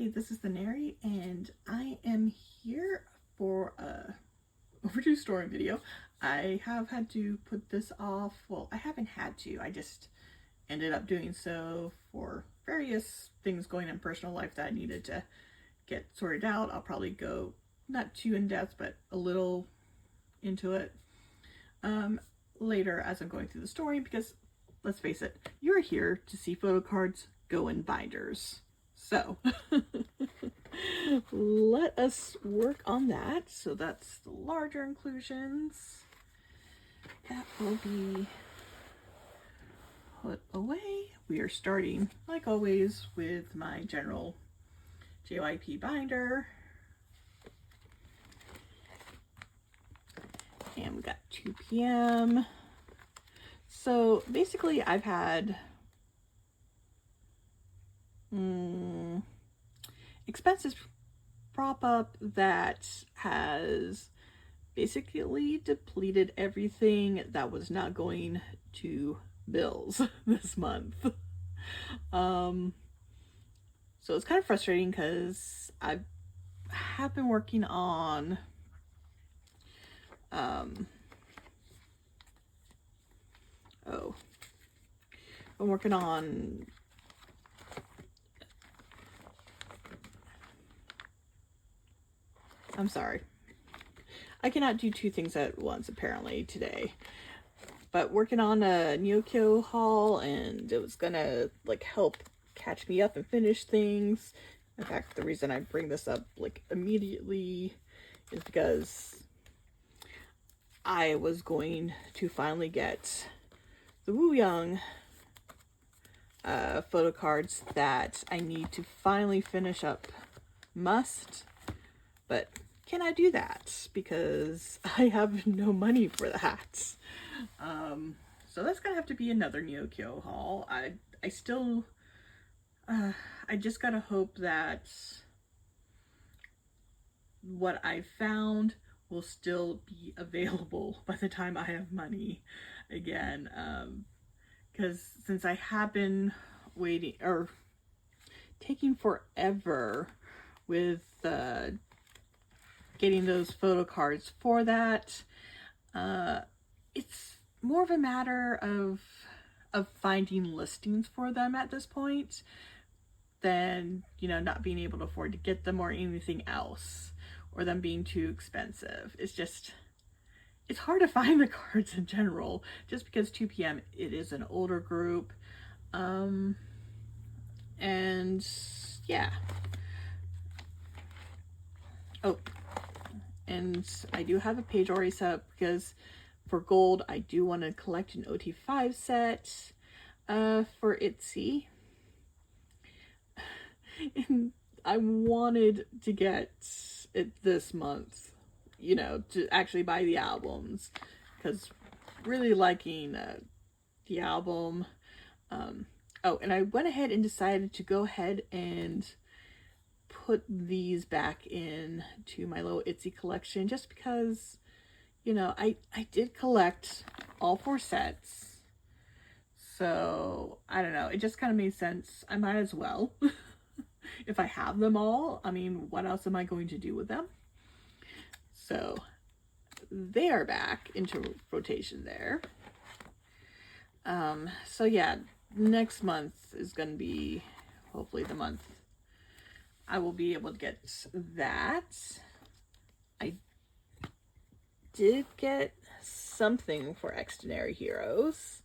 Hi, this is the Neri, and I am here for a overdue story video. I have had to put this off. Well, I haven't had to. I just ended up doing so for various things going in personal life that I needed to get sorted out. I'll probably go not too in depth, but a little into it later as I'm going through the story, because let's face it, you're here to see photo cards go in binders. So let us work on that. So that's the larger inclusions. That will be put away. We are starting, like always, with my general JYP binder. And we got 2 p.m. So basically I've had expenses prop up that has basically depleted everything that was not going to bills this month. So it's kind of frustrating because I have been working on I'm sorry. I cannot do 2 things at once apparently today. But working on a NeoKyo haul, and it was gonna like help catch me up and finish things. In fact, the reason I bring this up like immediately is because I was going to finally get the Woo Young photo cards that I need to finally finish up Must. But can I do that? Because I have no money for that. So that's gonna have to be another NeoKyo haul. I still, I just gotta hope that what I found will still be available by the time I have money again. Because since I have been waiting or taking forever with getting those photo cards for that, it's more of a matter of finding listings for them at this point than, you know, not being able to afford to get them or anything else, or them being too expensive. It's just, it's hard to find the cards in general, just because 2 p.m. it is an older group. And yeah. Oh, and I do have a page already set up because for gold, I do want to collect an OT5 set for ITZY. And I wanted to get it this month, you know, to actually buy the albums, because really liking the album. Oh, and I went ahead and decided to go ahead and put these back in to my little ITZY collection, just because, you know, I did collect all 4 sets, so I don't know, it just kind of made sense. I might as well. If I have them all, I mean, what else am I going to do with them? So they are back into rotation there. So yeah, next month is going to be hopefully the month I will be able to get that. I did get something for Extraordinary Heroes,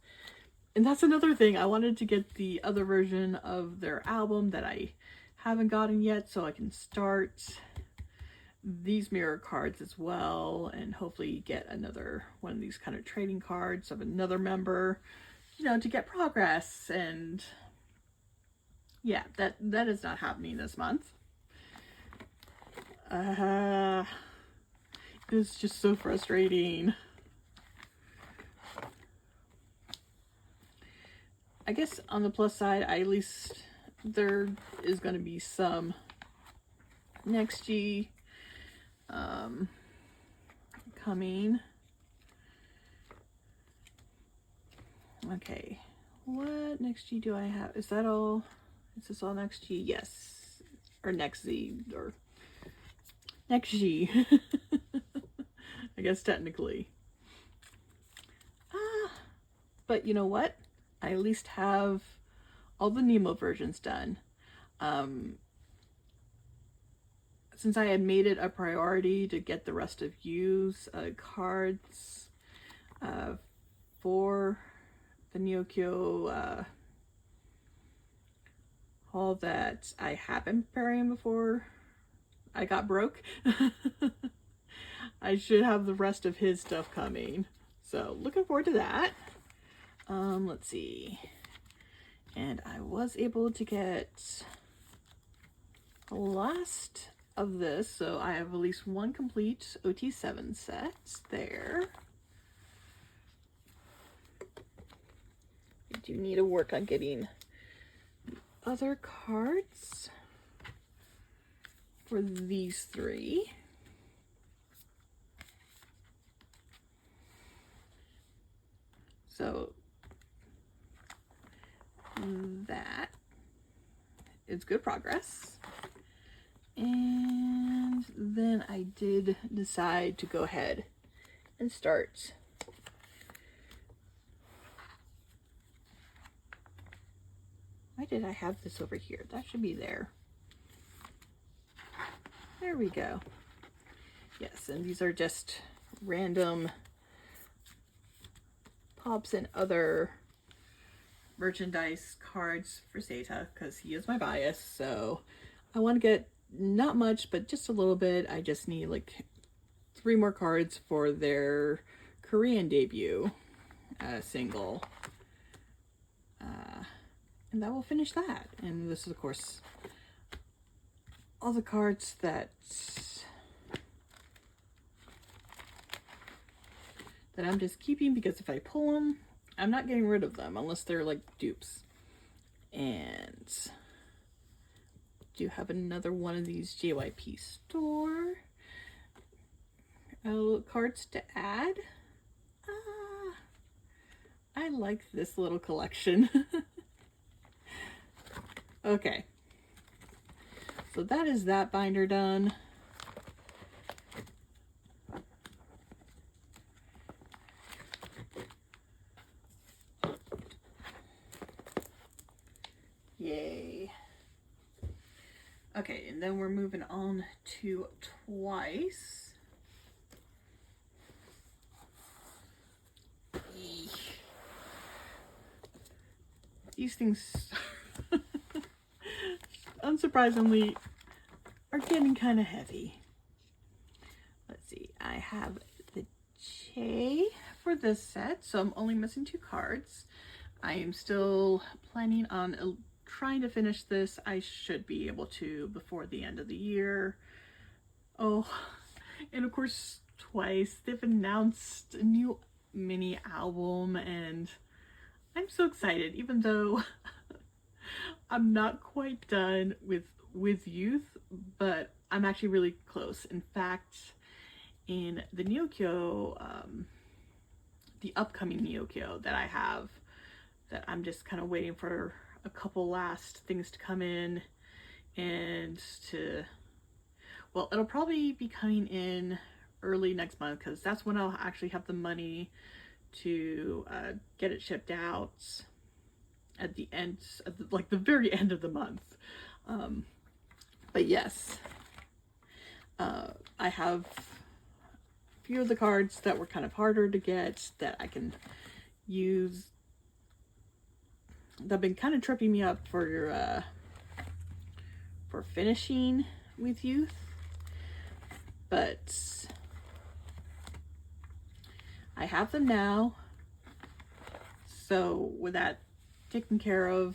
and that's another thing. I wanted to get the other version of their album that I haven't gotten yet, so I can start these mirror cards as well, and hopefully get another one of these kind of trading cards of another member, you know, to get progress. And yeah, that is not happening this month. It's just so frustrating. I guess on the plus side, at least there is going to be some NEXZ coming. Okay, what NEXZ do I have? Is that all? Is this all NEXZ? Yes. or NEXZ, or NEXZ, I guess technically. But you know what? I at least have all the Nemo versions done. Since I had made it a priority to get the rest of Yu's cards for the NeoKyo haul that I have been preparing before I got broke, I should have the rest of his stuff coming. So looking forward to that. Let's see. And I was able to get the last of this, so I have at least one complete OT7 set there. I do need to work on getting other cards for these three. So that is good progress. And then I did decide to go ahead and start why did I have this over here? That should be there. There we go. Yes, and these are just random pops and other merchandise cards for Seta because he is my bias. So I want to get not much, but just a little bit. I just need like 3 more cards for their Korean debut single. And that will finish that. And this is, of course, all the cards that I'm just keeping because if I pull them, I'm not getting rid of them unless they're like dupes. And do have another one of these JYP store cards to add. I like this little collection. Okay, so that is that binder done. Yay. Okay, and then we're moving on to Twice. These things, unsurprisingly, are getting kind of heavy. Let's see, I have the J for this set, so I'm only missing 2 cards. I am still planning on trying to finish this. I should be able to before the end of the year. Oh, and of course, Twice, they've announced a new mini album, and I'm so excited, even though I'm not quite done with Youth, but I'm actually really close. In fact, in the NeoKyo, the upcoming NeoKyo that I have, that I'm just kind of waiting for a couple last things to come in and to, well, it'll probably be coming in early next month because that's when I'll actually have the money to get it shipped out at the end of the very end of the month. But yes, I have a few of the cards that were kind of harder to get that I can use, that have been kind of tripping me up for finishing with Youth. But I have them now, so with that taken care of,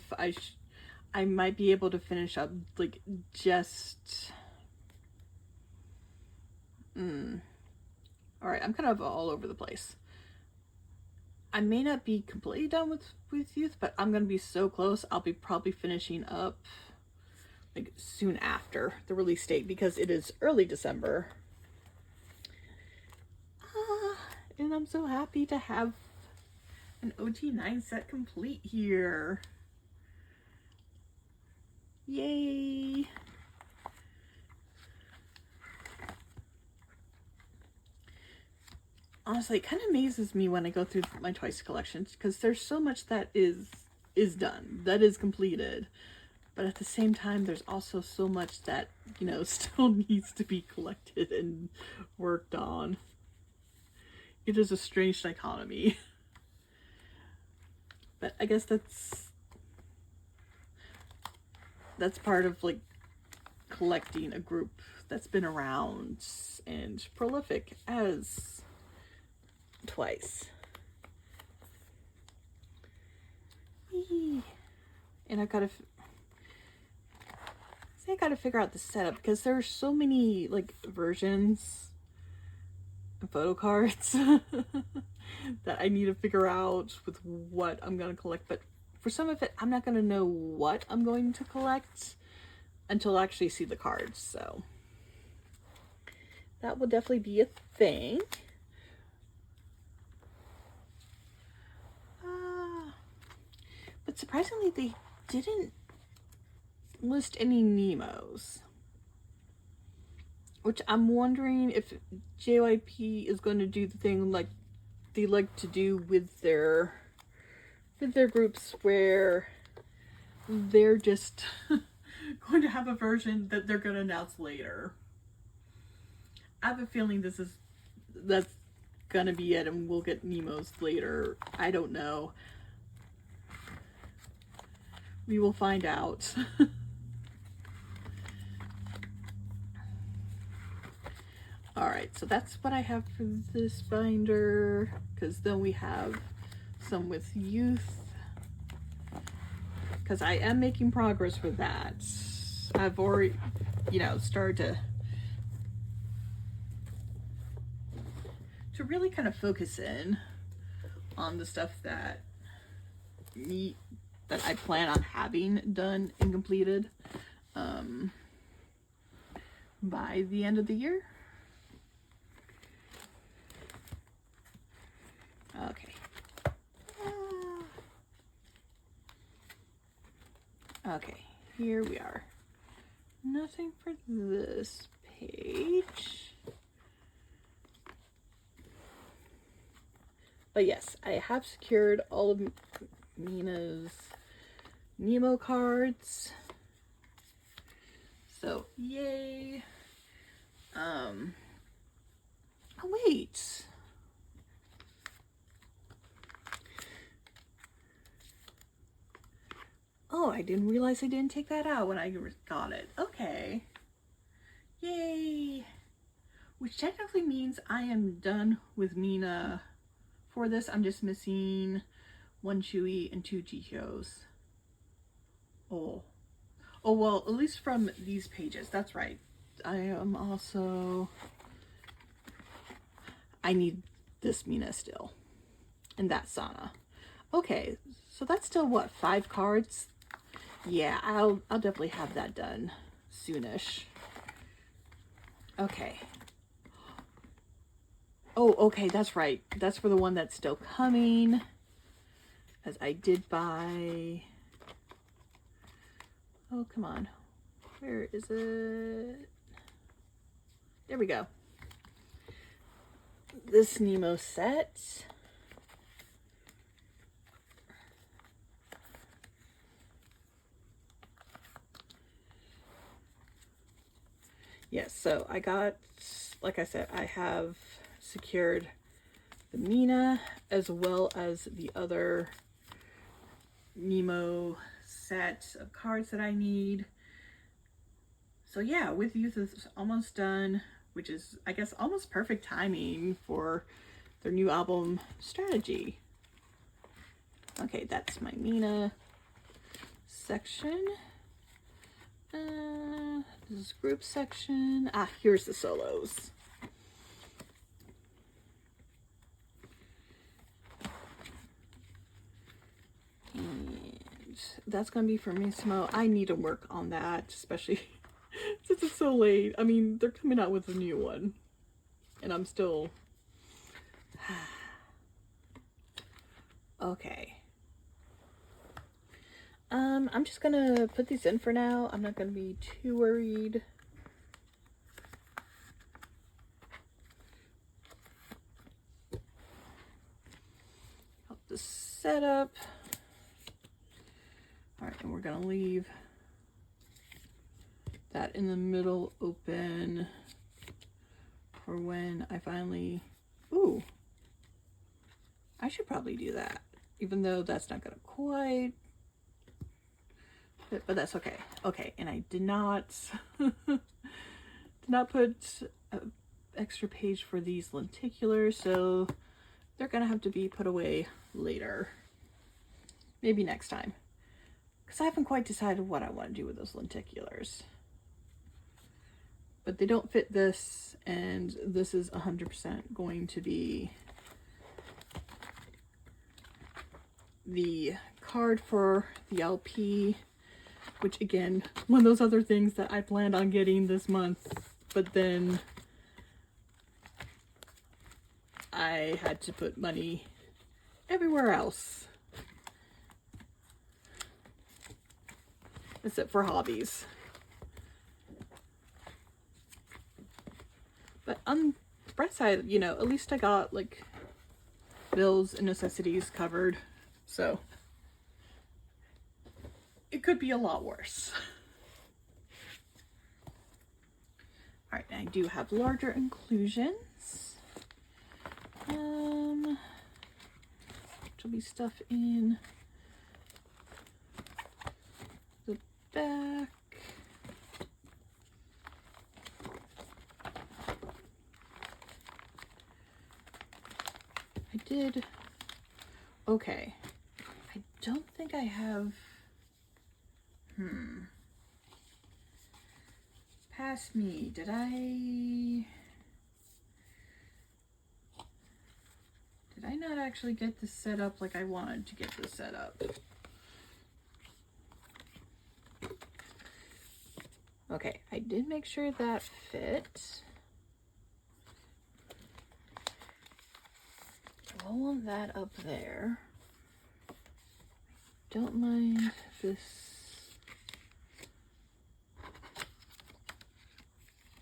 I might be able to finish up like just all right, I'm kind of all over the place. I may not be completely done with Youth, but I'm gonna be so close. I'll be probably finishing up like soon after the release date because it is early December. And I'm so happy to have an OT9 set complete here. Yay! honestly, it kind of amazes me when I go through my Twice collections, because there's so much that is done, that is completed. But at the same time, there's also so much that, you know, still needs to be collected and worked on. It is a strange dichotomy. But I guess that's part of, like, collecting a group that's been around and prolific as Twice. And I gotta figure out the setup, because there are so many, like, versions of Photocards that I need to figure out with what I'm gonna collect. But for some of it, I'm not gonna know what I'm going to collect until I actually see the cards, so that will definitely be a thing. But surprisingly, they didn't list any Nemos, which I'm wondering if JYP is going to do the thing like they like to do with their groups, where they're just going to have a version that they're going to announce later. I have a feeling that's going to be it, and we'll get Nemos later. I don't know. We will find out. Alright, so that's what I have for this binder, because then we have some with youth, because I am making progress with that. I've already, you know, started to really kind of focus in on the stuff that I plan on having done and completed by the end of the year. Okay. Okay, here we are. Nothing for this page. But yes, I have secured all of Mina's Nemo cards. So, yay. Oh, wait. Oh, I didn't realize I didn't take that out when I got it. Okay. Yay. Which technically means I am done with Mina for this. I'm just missing 1 Chewy and 2 Jihyos. Oh, well, at least from these pages. That's right. I am also... I need this Mina still. And that Sana. Okay, so that's still, what, 5 cards? Yeah, I'll definitely have that done soonish. Okay. Oh, okay, that's right. That's for the one that's still coming. As I did buy... Oh, come on. Where is it? There we go. This Nemo set. Yes, so I got, like I said, I have secured the Mina as well as the other Nemo set of cards that I need. So yeah, with youth is almost done, which is, I guess, almost perfect timing for their new album Strategy. Okay, that's my Mina section. This is group section. Ah, here's the solos. And that's gonna be for Musume. I need to work on that, especially since it's so late. I mean, they're coming out with a new one, and I'm still... Okay. I'm just gonna put these in for now. I'm not gonna be too worried. the setup. All right, and we're gonna leave that in the middle open for when I finally, ooh, I should probably do that, even though that's not gonna quite fit, but that's okay. Okay, and I did not, did not put an extra page for these lenticulars, so they're gonna have to be put away later. Maybe next time. Because I haven't quite decided what I want to do with those lenticulars. But they don't fit this, and this is 100% going to be the card for the LP, which again, one of those other things that I planned on getting this month, but then I had to put money everywhere else. Except for hobbies. But on the bright side, you know, at least I got like bills and necessities covered. So it could be a lot worse. All right, I do have larger inclusions. Which will be stuff in the back. I did, okay, I don't think I have, pass me, did I not actually get this set up like I wanted to get this set up? Okay, I did make sure that fit. I want that up there. Don't mind this.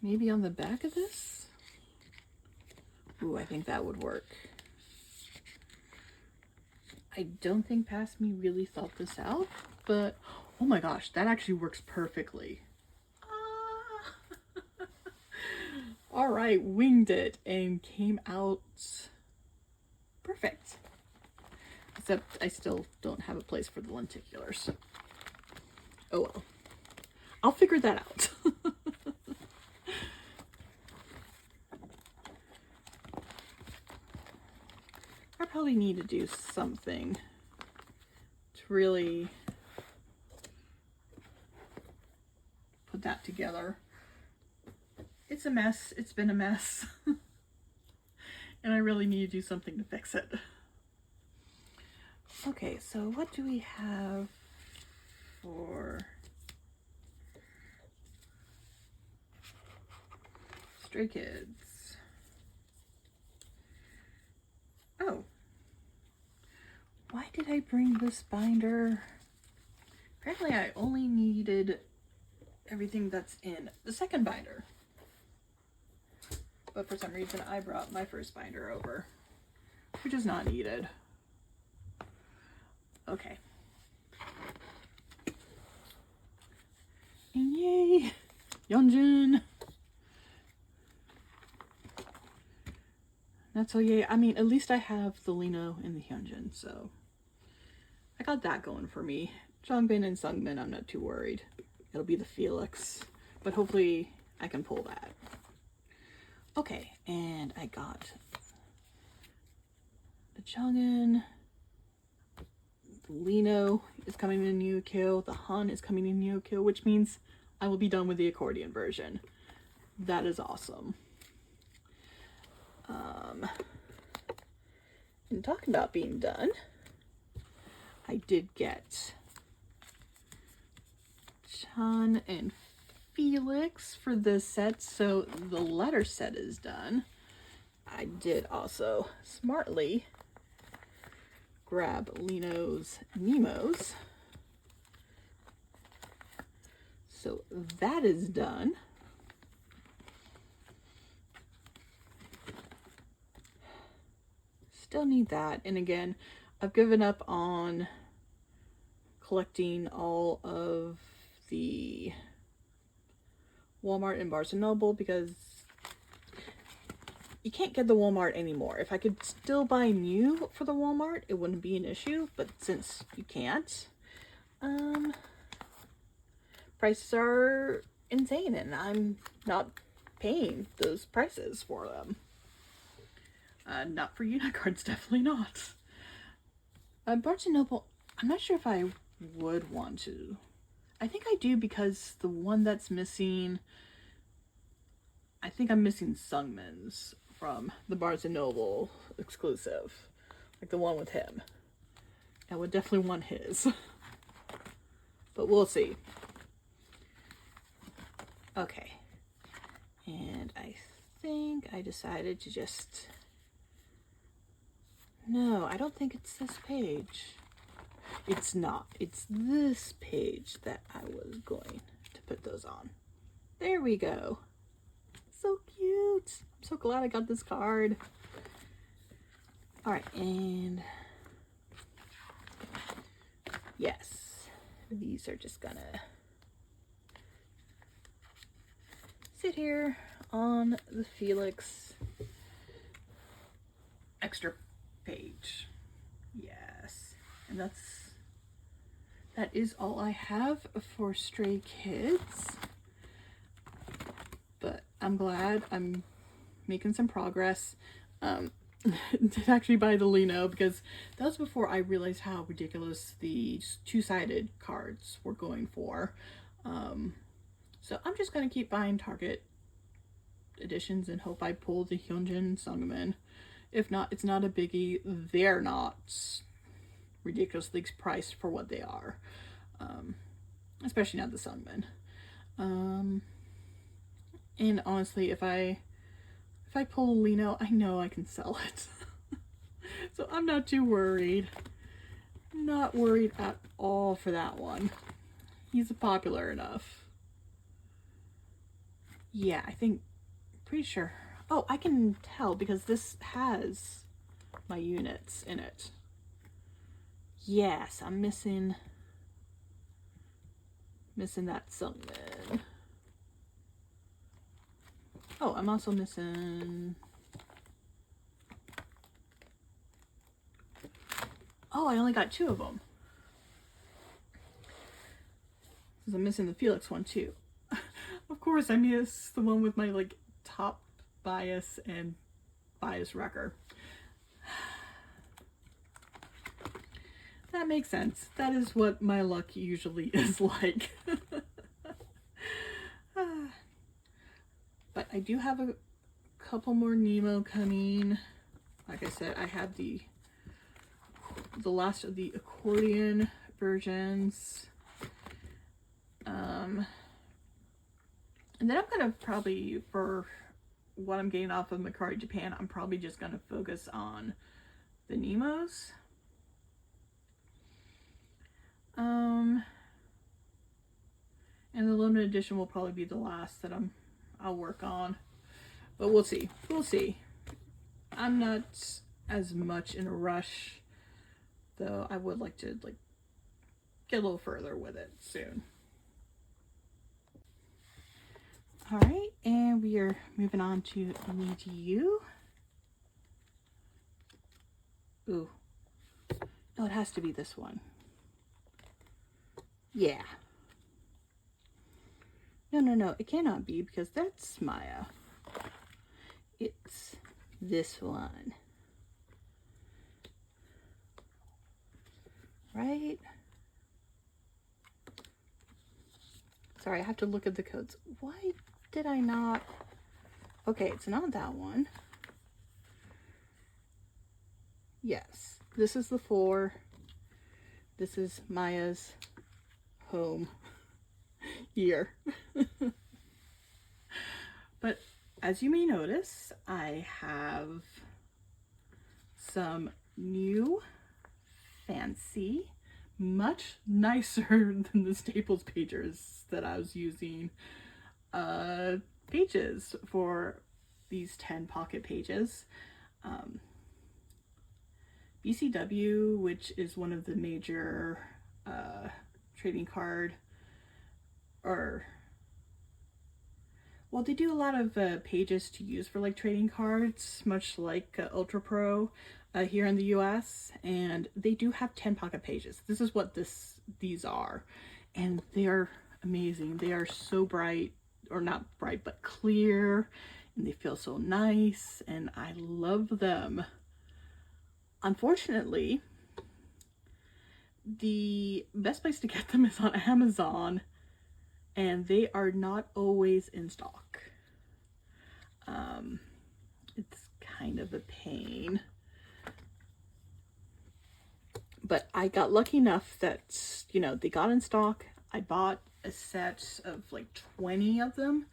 Maybe on the back of this? Ooh, I think that would work. I don't think Past Me really thought this out, but oh my gosh, that actually works perfectly. All right, winged it and came out perfect. Except I still don't have a place for the lenticulars. Oh well. I'll figure that out. I probably need to do something to really put that together. It's a mess. It's been a mess. And I really need to do something to fix it. Okay, so what do we have for Stray Kids? Oh. Why did I bring this binder? Apparently I only needed everything that's in the second binder. But for some reason I brought my first binder over, which is not needed. Okay. And yay! Yeonjun! That's so yay. I mean, at least I have the Lino and the Hyunjin, so I got that going for me. Jongbin and Sungmin, I'm not too worried. It'll be the Felix, but hopefully I can pull that. Okay, and I got the Chungin, the Lino is coming in Nyukyo, the Han is coming in Nyukyo, which means I will be done with the accordion version. That is awesome. And talking about being done, I did get Chan and Felix for this set, so the letter set is done. I did also smartly grab Lino's Nemos, so that is done. Still need that, and again, I've given up on collecting all of the Walmart and Barnes & Noble because you can't get the Walmart anymore. If I could still buy new for the Walmart, it wouldn't be an issue, but since you can't, prices are insane and I'm not paying those prices for them. Not for unit cards, definitely not. Barnes & Noble, I'm not sure if I would want to. I think I do because the one that's missing, I think I'm missing Sungmin's from the Barnes & Noble exclusive. Like the one with him. I would definitely want his. But we'll see. Okay. And I think I decided to just... No, I don't think it's this page. It's not. It's this page that I was going to put those on. There we go. So cute. I'm so glad I got this card. Alright, and yes, these are just gonna sit here on the Felix extra page. Yes, and that is all I have for Stray Kids. But I'm glad I'm making some progress. Did actually buy the Lino because that was before I realized how ridiculous the two-sided cards were going for. So I'm just gonna keep buying Target editions and hope I pull the Hyunjin Sungmin. If not, it's not a biggie. They're not ridiculously priced for what they are, especially not the Sungmin. And honestly, if I pull a Lino, I know I can sell it. So I'm not too worried. Not worried at all for that one. He's popular enough. Yeah, I think, pretty sure. Oh, I can tell because this has my units in it. Yes, I'm missing that Sungmin. Oh, I'm also missing... Oh, I only got 2 of them. Because I'm missing the Felix one too. Of course, I miss the one with my like top bias and bias wrecker. That makes sense. That is what my luck usually is like. But I do have a couple more Nemo coming. Like I said, I have the last of the accordion versions. And then I'm gonna probably, for what I'm getting off of Mercari Japan, I'm probably just gonna focus on the Nemos. And the limited edition will probably be the last that I'll work on. But we'll see. We'll see. I'm not as much in a rush, though I would like to get a little further with it soon. Alright, and we are moving on to NiziU. Ooh. No, it has to be this one. Yeah. No, it cannot be because that's Maya. It's this one. Right? Sorry, I have to look at the codes. Why did I not? Okay, it's not that one. Yes, this is the 4. This is Maya's home year. But as you may notice, I have some new fancy, much nicer than the Staples pages that I was using, pages for these 10 pocket pages. BCW, which is one of the major trading card, or well, they do a lot of pages to use for like trading cards, much like Ultra Pro here in the US, and they do have 10 pocket pages. This is what these are, and they are amazing. They are so bright, or not bright, but clear, and they feel so nice, and I love them. Unfortunately, the best place to get them is on Amazon, and they are not always in stock. It's kind of a pain. But I got lucky enough that, you know, they got in stock. I bought a set of like 20 of them.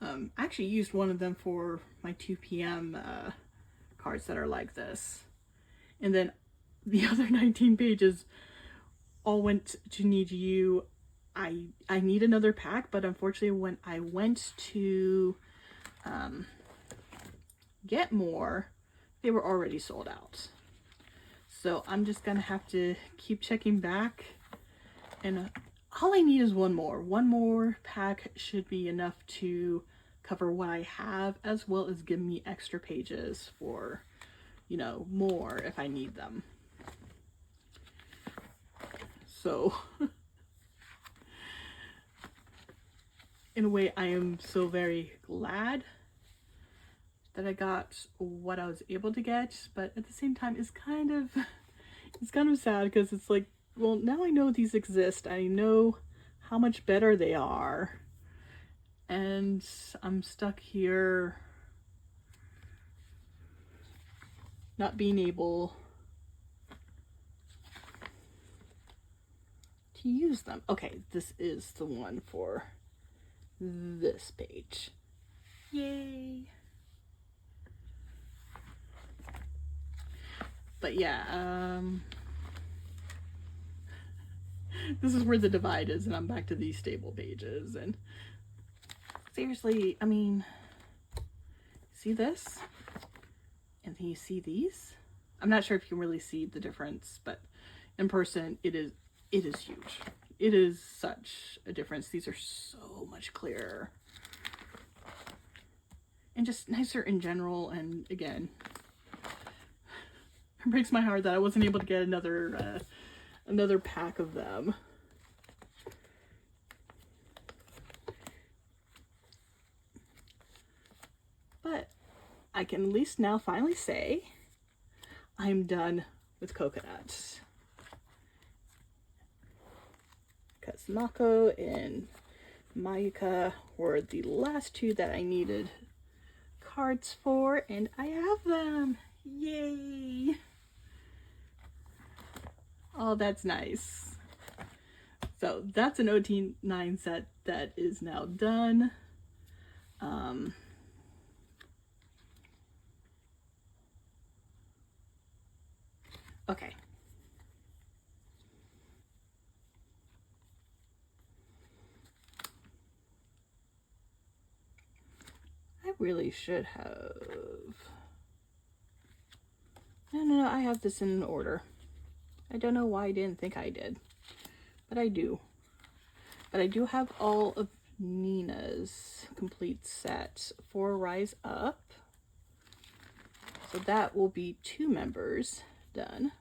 I actually used one of them for my 2 p.m. Cards that are like this. And then the other 19 pages all went to NiziU. I need another pack, but unfortunately when I went to get more, they were already sold out. So I'm just gonna have to keep checking back, and all I need is one more. One more pack should be enough to cover what I have, as well as give me extra pages for, you know, more if I need them. So in a way, I am so very glad that I got what I was able to get, but at the same time, it's kind of sad, because it's like, well, now I know these exist. I know how much better they are, and I'm stuck here not being able to use them. Okay, this is the one for this page. Yay! But yeah, this is where the divide is, and I'm back to these stable pages. And seriously, I mean, see this? And then you see these? I'm not sure if you can really see the difference, but in person, it is huge. It is such a difference. These are so much clearer and just nicer in general. And again, it breaks my heart that I wasn't able to get another pack of them. But I can at least now finally say I'm done with Coconut. Because Mako and Mayuka were the last two that I needed cards for, and I have them. Yay! Oh, that's nice. So that's an OT9 set that is now done. Okay. I really should have... No, I have this in an order. I don't know why I didn't think I did, but I do. But I do have all of Nina's complete set for Rise Up. So that will be 2 members done.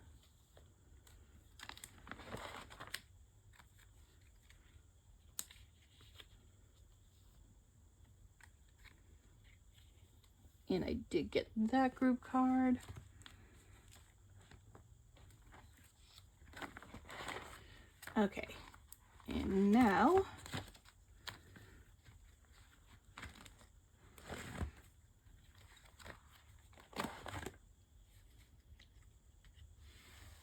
And I did get that group card. Okay, and now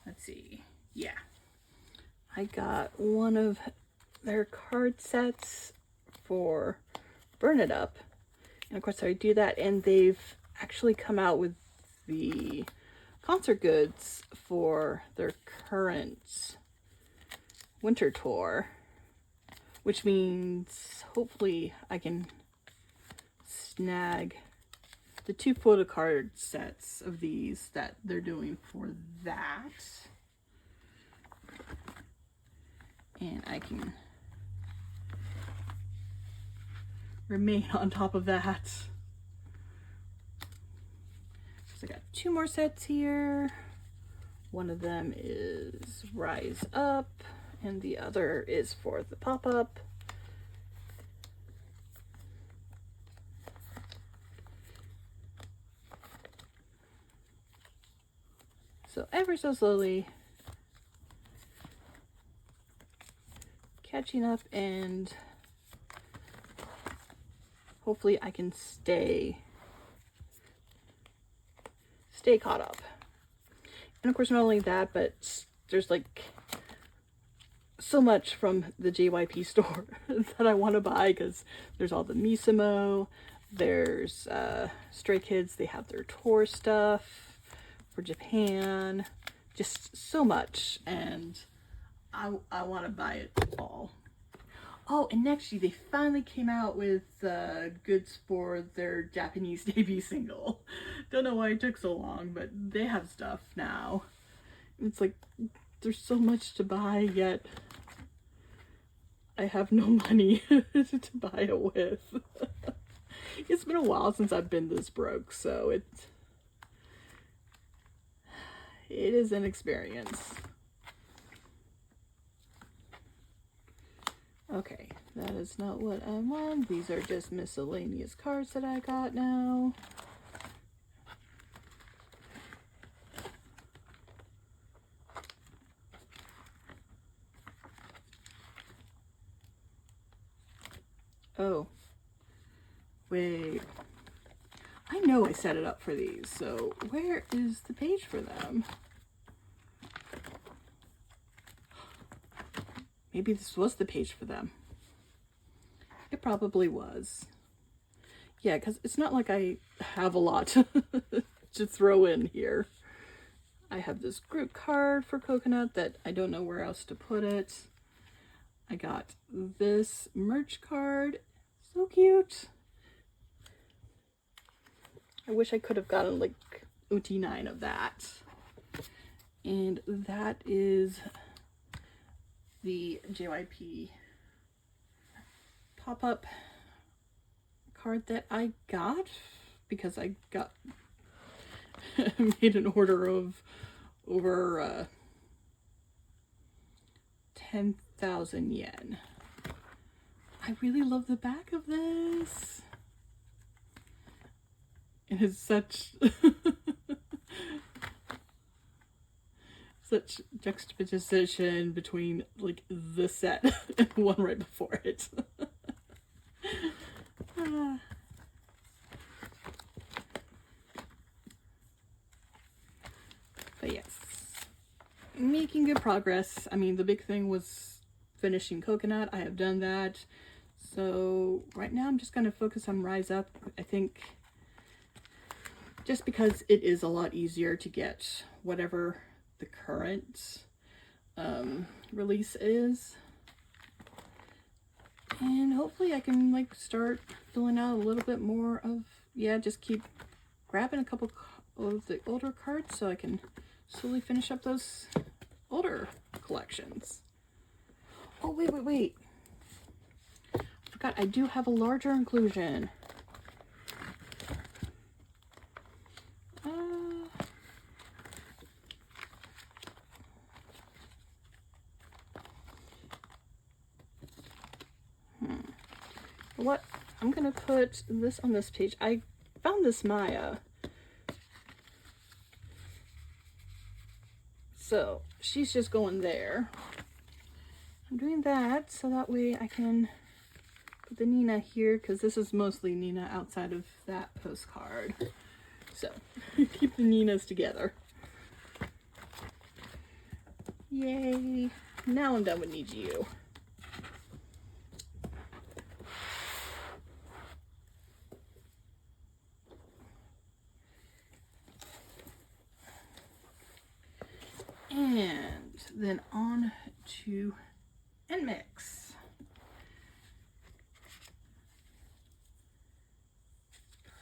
let's see. Yeah, I got one of their card sets for Burn It Up. And of course I do that, and they've actually come out with the concert goods for their current winter tour, which means hopefully I can snag the 2 Photocard sets of these that they're doing for that. And I can remain on top of that. So I got 2 more sets here. One of them is Rise Up, and the other is for the pop-up. So ever so slowly catching up, and hopefully I can stay caught up. And of course, not only that, but there's like so much from the JYP store that I want to buy, because there's all the Musume, there's Stray Kids, they have their tour stuff for Japan, just so much, and I want to buy it all. Oh, and NEXZ, they finally came out with goods for their Japanese debut single. Don't know why it took so long, but they have stuff now. It's like, there's so much to buy, yet I have no money to buy it with. It's been a while since I've been this broke, so it is an experience. Okay, that is not what I want. These are just miscellaneous cards that I got now. Oh, wait. I know I set it up for these, so where is the page for them? Maybe this was the page for them. It probably was. Yeah, because it's not like I have a lot to throw in here. I have this group card for Coconut that I don't know where else to put it. I got this merch card. So cute. I wish I could have gotten like UT9 of that. And that is the JYP pop-up card that I got because I got made an order of over 10,000 yen. I really love the back of this. It is such such juxtaposition between like the set and one right before it. But yes, making good progress. I mean, the big thing was finishing Coconut. I have done that. So right now I'm just going to focus on Rise Up. I think just because it is a lot easier to get whatever the current release is, and hopefully I can like start filling out a little bit more of, yeah, just keep grabbing a couple of the older cards so I can slowly finish up those older collections. Oh, wait, I forgot I do have a larger inclusion. What? I'm gonna put this on this page. I found this Maya. So she's just going there. I'm doing that so that way I can put the Nina here, because this is mostly Nina outside of that postcard. So keep the Ninas together. Yay. Now I'm done with NiziU. And then on to NMIXX.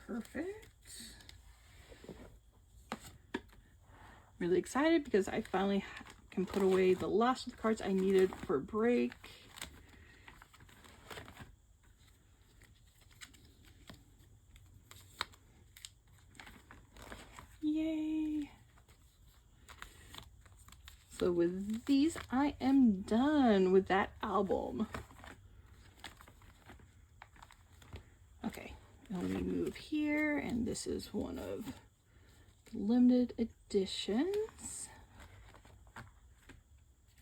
Perfect. really excited because I finally can put away the last of the cards I needed for break. Yay! So with these, I am done with that album. Okay, let me move here, and this is one of the limited editions.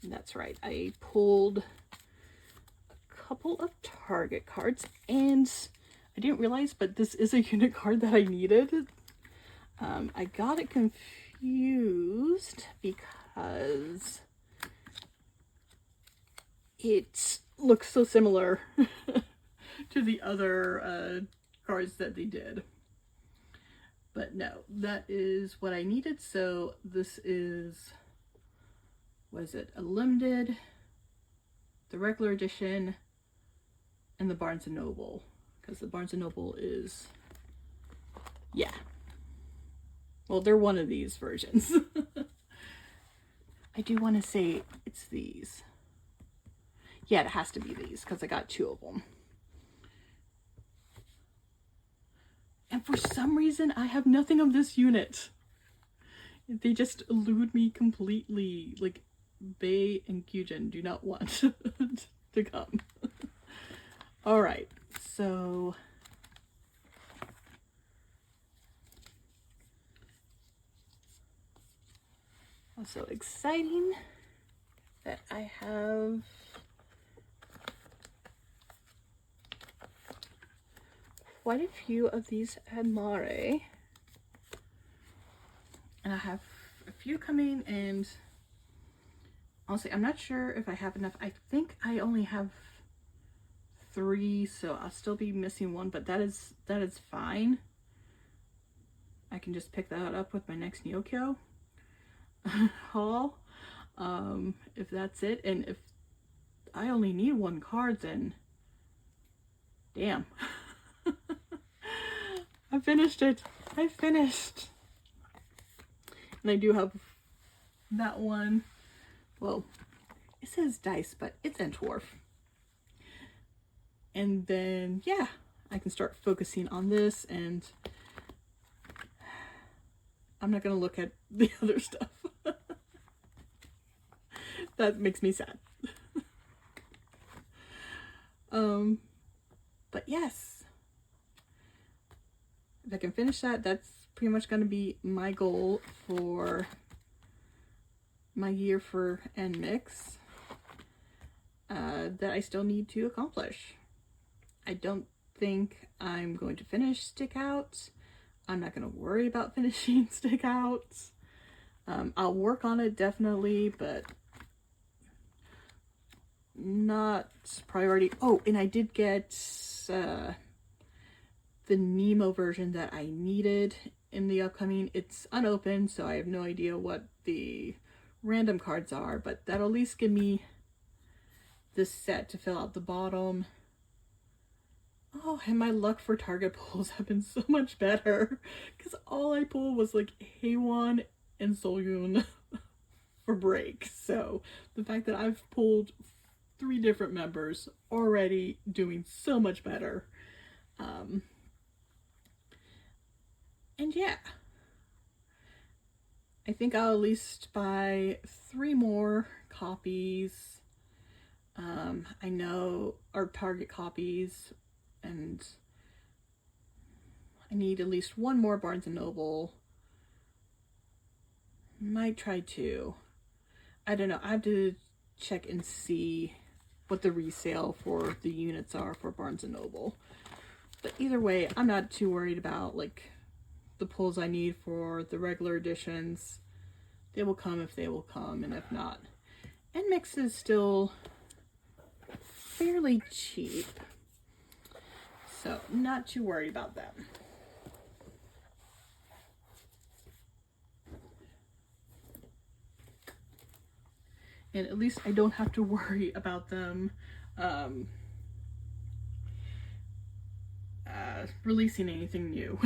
That's right, I pulled a couple of Target cards, and I didn't realize, but this is a unit card that I needed. I got it confused because it looks so similar to the other cards that they did. But no, that is what I needed. So this is, was it a limited, the regular edition, and the Barnes & Noble? Because the Barnes & Noble is, yeah. Well, they're one of these versions. I do want to say it's these. Yeah, it has to be these because I got 2 of them. And for some reason, I have nothing of this unit. They just elude me completely. Like, Bei and Kyujin do not want to come. Alright, so... also exciting that I have quite a few of these Admire, and I have a few coming, and honestly I'm not sure if I have enough. I think I only have 3, so I'll still be missing 1, but that is fine. I can just pick that up with my next Neokyo haul, if that's it. And if I only need 1 card, then damn. I finished it. I finished. And I do have that one. Well, it says dice, but it's Entwerf. And then, yeah, I can start focusing on this, and I'm not going to look at the other stuff. That makes me sad. But yes, if I can finish that, that's pretty much going to be my goal for my year for NMIXX, that I still need to accomplish. I don't think I'm going to finish Stick Out. I'm not going to worry about finishing Stick Out. I'll work on it definitely, but not priority. Oh, and I did get the Nemo version that I needed in the upcoming. It's unopened, so I have no idea what the random cards are, but that'll at least give me this set to fill out the bottom. Oh, and my luck for Target pulls have been so much better, because all I pulled was like Haewon and Seohyun for break. So the fact that I've pulled 3 different members already doing so much better. And yeah, I think I'll at least buy 3 more copies. I know our Target copies, and I need at least 1 more Barnes & Noble. Might try 2. I don't know. I have to check and see what the resale for the units are for Barnes & Noble. But either way, I'm not too worried about like the pulls I need for the regular editions. They will come if they will come, and if not. NMIXX is still fairly cheap, so not too worried about that. And at least I don't have to worry about them releasing anything new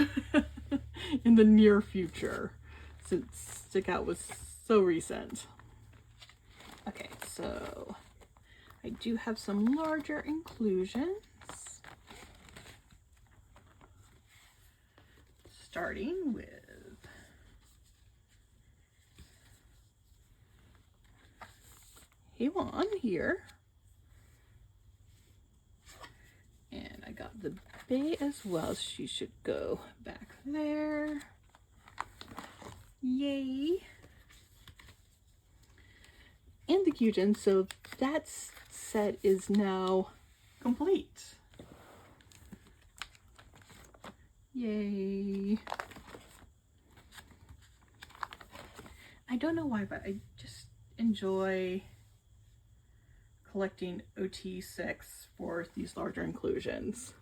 in the near future. since Stick Out was so recent. Okay, so I do have some larger inclusions. Starting with Heiwan here. And I got the Bay as well. She should go back there. Yay. And the Kyujin, so that set is now complete. Yay. I don't know why, but I just enjoy collecting OT6 for these larger inclusions.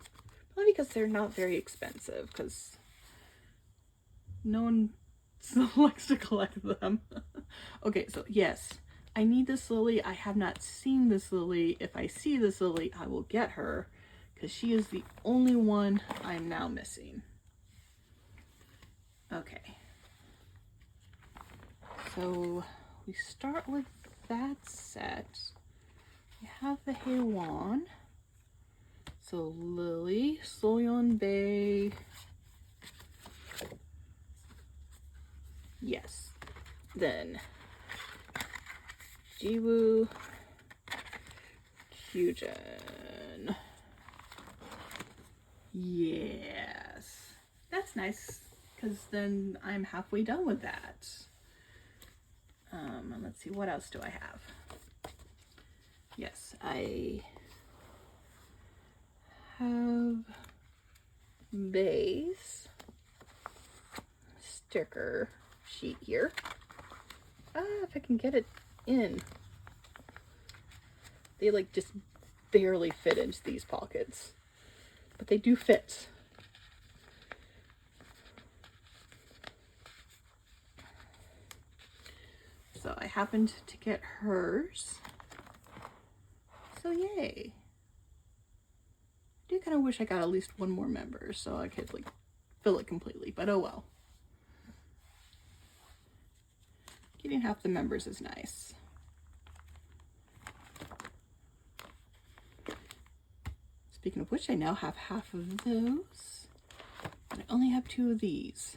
Probably because they're not very expensive, because no one likes to collect them. Okay, so yes, I need this Lily. I have not seen this Lily. If I see this Lily, I will get her, because she is the only one I'm now missing. Okay. So we start with that set. We have the Heiwan. So Lily, Soyeon Bae. Yes. Then Jiwoo, Kyujin. Yes. That's nice, because then I'm halfway done with that. And let's see, what else do I have? Yes, I have Bae's sticker sheet here. If I can get it in. They like just barely fit into these pockets, but they do fit. So I happened to get hers. So yay. I do kind of wish I got at least one more member so I could like fill it completely, but oh well. Getting half the members is nice. Speaking of which, I now have half of those, but I only have 2 of these.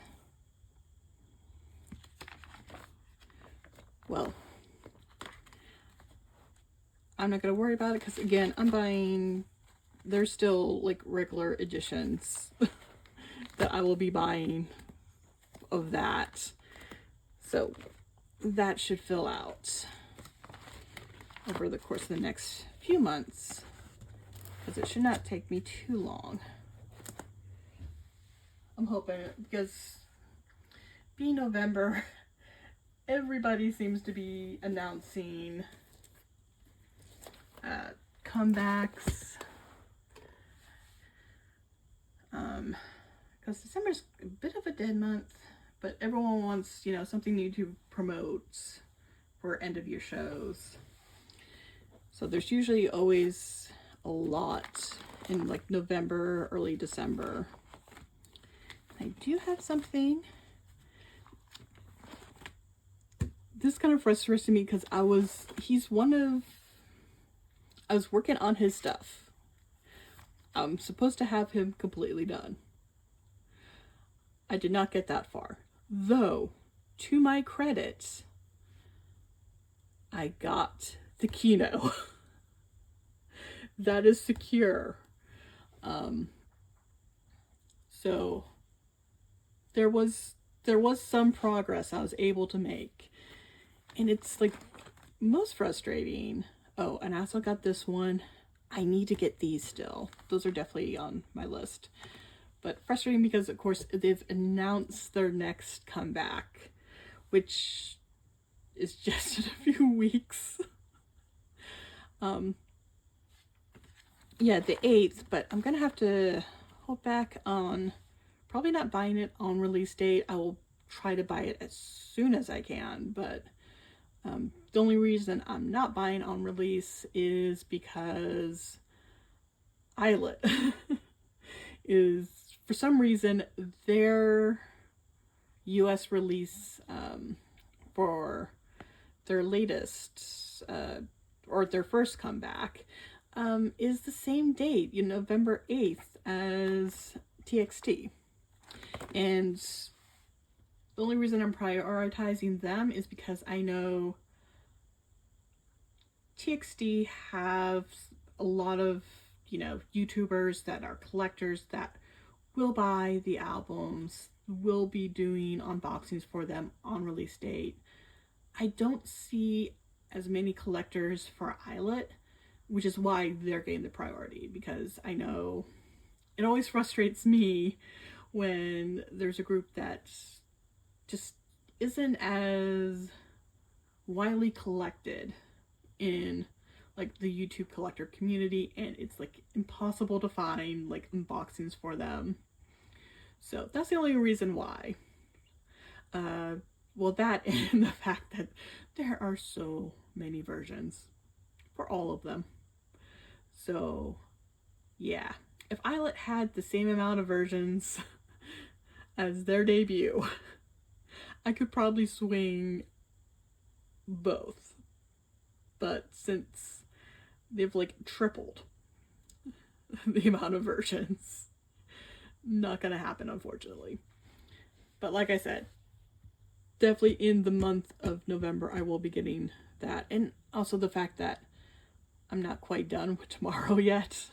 Well, I'm not going to worry about it because, again, I'm buying, there's still like regular editions that I will be buying of that. So that should fill out over the course of the next few months, because it should not take me too long. I'm hoping, because being November, everybody seems to be announcing comebacks. Because December's a bit of a dead month, but everyone wants, you know, something new to promote for end of year shows. So there's usually always a lot in like November, early December. I do have something. This kind of frustrates me because I was working on his stuff. I'm supposed to have him completely done. I did not get that far. Though, to my credit, I got the Kino. That is secure. So there was some progress I was able to make. And it's like most frustrating. Oh, and I also got this one. I need to get these still. Those are definitely on my list. But frustrating because, of course, they've announced their next comeback, which is just in a few weeks. Yeah, the 8th, but I'm going to have to hold back on probably not buying it on release date. I will try to buy it as soon as I can, but the only reason I'm not buying on release is because Islet is, for some reason, their US release for their latest or their first comeback is the same date, November 8th, as TXT. And the only reason I'm prioritizing them is because I know TXT have a lot of, YouTubers that are collectors that will buy the albums, will be doing unboxings for them on release date. I don't see as many collectors for Islet, which is why they're getting the priority, because I know it always frustrates me when there's a group that just isn't as widely collected in like the YouTube collector community, and it's like impossible to find like unboxings for them. So that's the only reason why. Well, that and the fact that there are so many versions for all of them. So yeah, if Islet had the same amount of versions as their debut, I could probably swing both. But since they've like tripled the amount of versions, not gonna happen, unfortunately. But like I said, definitely in the month of November I will be getting that. And also the fact that I'm not quite done with Tomorrow yet.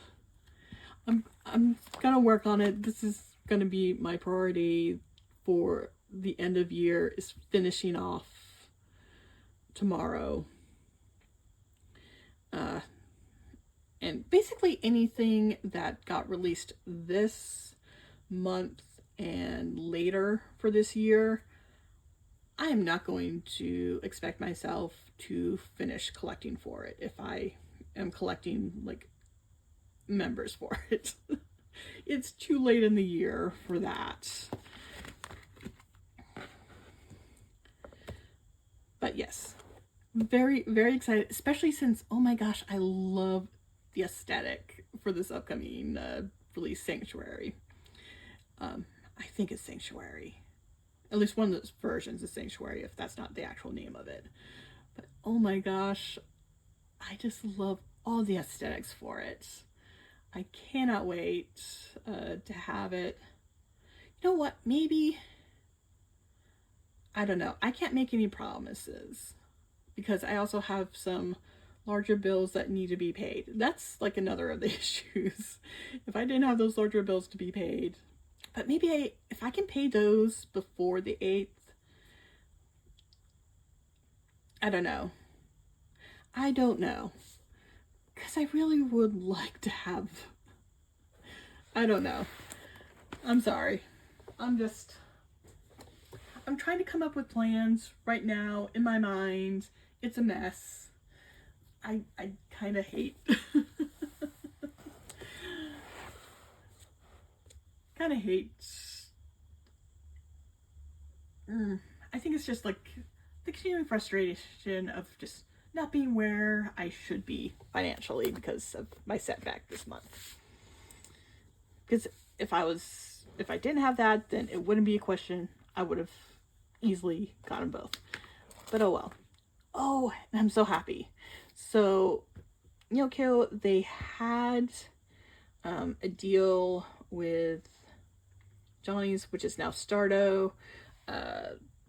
I'm gonna work on it. This is gonna be my priority for the end of year, is finishing off Tomorrow. And basically anything that got released this month and later for this year, I am not going to expect myself to finish collecting for it if I am collecting like members for it. It's too late in the year for that. But yes, very, very excited, especially since, oh my gosh, I love the aesthetic for this upcoming release, Sanctuary. I think it's Sanctuary. At least one of those versions is Sanctuary, if that's not the actual name of it. But oh my gosh, I just love all the aesthetics for it. I cannot wait to have it. You know what? Maybe, I don't know. I can't make any promises because I also have some larger bills that need to be paid. That's like another of the issues. If I didn't have those larger bills to be paid, but maybe if I can pay those before the 8th, I don't know. I don't know. Because I really would like to have, I don't know. I'm sorry. I'm trying to come up with plans right now in my mind. It's a mess. I kind of hate I think it's just like the continuing frustration of just not being where I should be financially because of my setback this month. Because if I didn't have that, then it wouldn't be a question. I would have easily gotten both. But oh well. Oh, and I'm so happy. So, Nyokyo, they had a deal with Johnny's, which is now Stardo,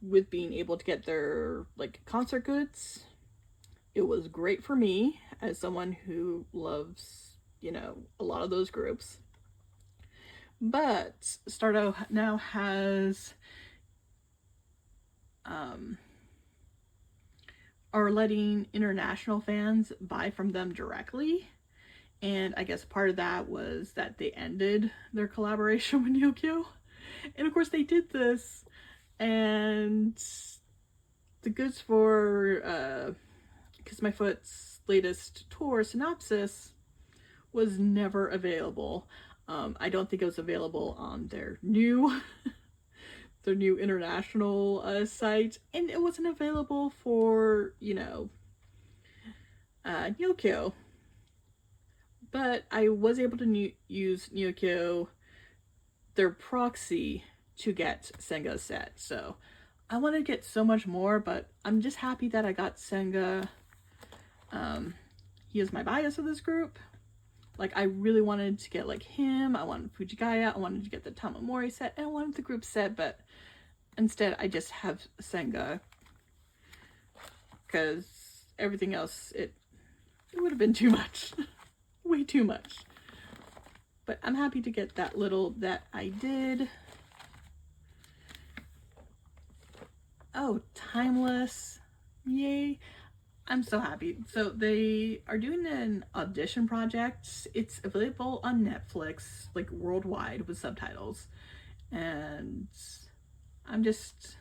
with being able to get their like concert goods. It was great for me as someone who loves, a lot of those groups. But Stardo now has are letting international fans buy from them directly. And I guess part of that was that they ended their collaboration with Nyokyo. And of course they did this, and the goods for Kiss My Foot's latest tour, Synopsis, was never available. I don't think it was available on their new international site, and it wasn't available for, Nyokyo. But I was able to use Nyokyo, their proxy to get Senga's set. So I want to get so much more, but I'm just happy that I got Senga. He is my bias of this group. Like, I really wanted to get like him, I wanted Fujigaya, I wanted to get the Tamamori set, and I wanted the group set, but instead I just have Senga. Because everything else, it would have been too much. Way too much. But I'm happy to get that little that I did. Oh, Timeless. Yay. I'm so happy. So they are doing an audition project. It's available on Netflix, like worldwide, with subtitles. And I'm just...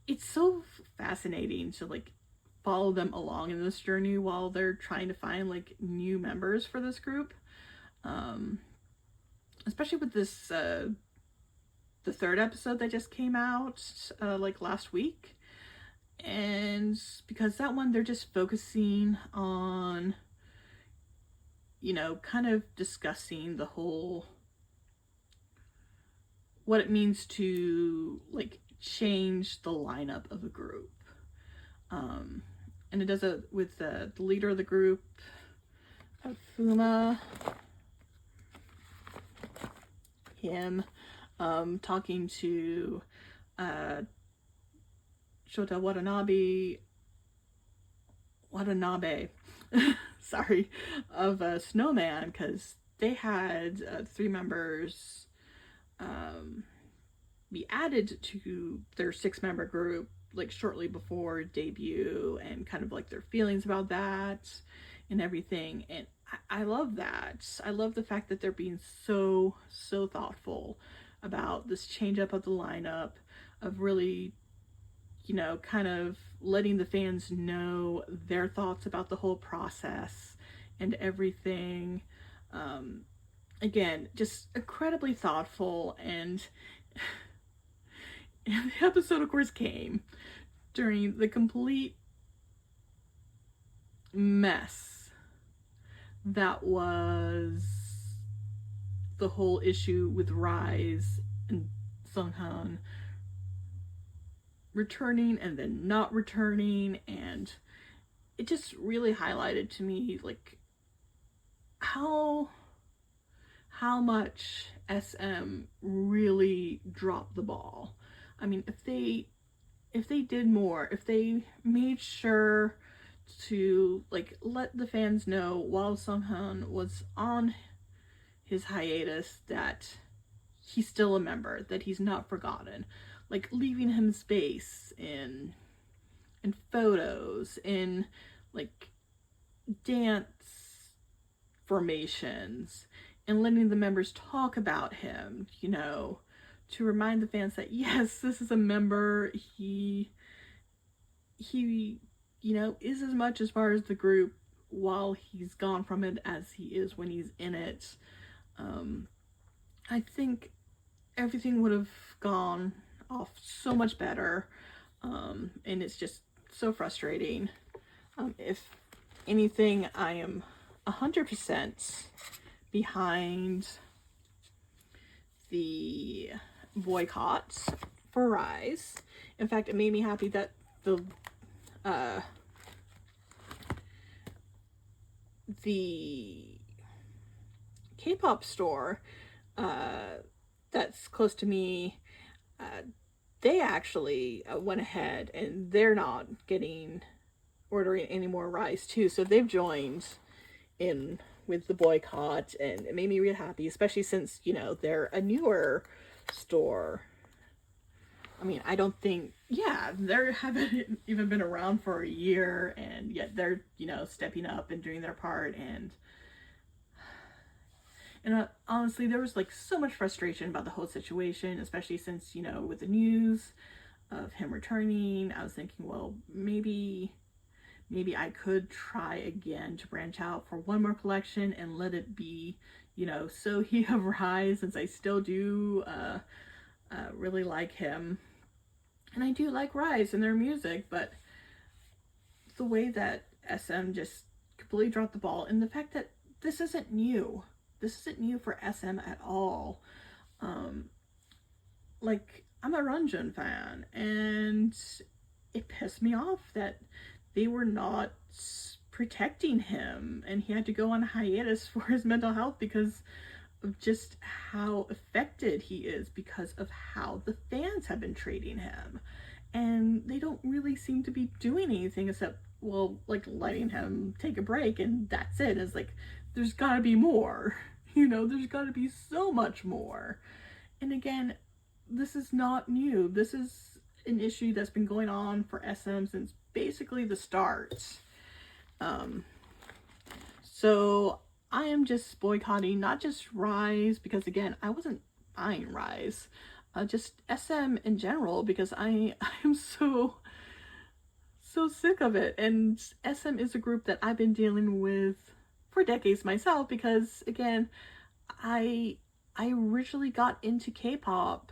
It's so fascinating to like follow them along in this journey while they're trying to find like new members for this group. Especially with this, the third episode that just came out like last week. And because that one, they're just focusing on, you know, kind of discussing the whole, what it means to like change the lineup of a group. And it does it with the leader of the group, Fuma, him, talking to Shota Watanabe, sorry, of Snowman, because they had 3 members be added to their 6-member group like shortly before debut, and kind of like their feelings about that and everything. And I love that. I love the fact that they're being so thoughtful about this change up of the lineup, of really, you know, kind of letting the fans know their thoughts about the whole process and everything. Again, just incredibly thoughtful. And the episode, of course, came during the complete mess that was the whole issue with Rise and Sunghan returning and then not returning. And it just really highlighted to me like how much SM really dropped the ball. I mean, if they did more, if they made sure to like let the fans know while Sunghan was on his hiatus that he's still a member, that he's not forgotten, like leaving him space in photos, in like dance formations, and letting the members talk about him, you know, to remind the fans that yes, this is a member, he you know, is as much as far as the group while he's gone from it as he is when he's in it. I think everything would have gone off so much better, and it's just so frustrating. If anything, I am 100% behind the boycott for Rise. In fact, it made me happy that the K-pop store that's close to me, they actually went ahead and they're not ordering any more Rise too, so they've joined in with the boycott, and it made me real happy, especially since, you know, they're a newer store. I mean, I don't think, yeah, they haven't even been around for a year, and yet they're, you know, stepping up and doing their part. And honestly, there was like so much frustration about the whole situation, especially since, you know, with the news of him returning. I was thinking, well, maybe I could try again to branch out for one more collection and let it be, you know, Sohee of Rise, since I still do really like him. And I do like Rise and their music, but the way that SM just completely dropped the ball, and the fact that this isn't new. This isn't new for SM at all. Like, I'm a Ranjun fan, and it pissed me off that they were not protecting him, and he had to go on hiatus for his mental health because of just how affected he is because of how the fans have been treating him. And they don't really seem to be doing anything except, well, like letting him take a break, and that's it. It's like, there's gotta be more. There's gotta be so much more. And again, this is not new. This is an issue that's been going on for SM since basically the start. So I am just boycotting not just Rise, because again, I wasn't buying Rise, just SM in general, because I am so sick of it. And SM is a group that I've been dealing with for decades myself, because again, I originally got into K-pop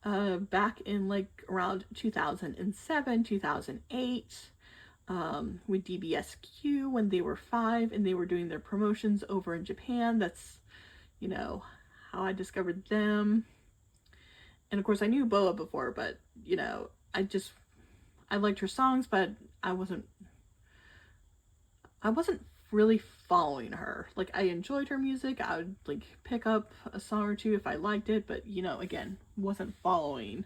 back in like around 2007, 2008, with DBSQ when they were 5 and they were doing their promotions over in Japan. That's, how I discovered them. And of course I knew Boa before, but, I liked her songs, but I wasn't really following her. Like, I enjoyed her music. I would like pick up a song or two if I liked it, but again, wasn't following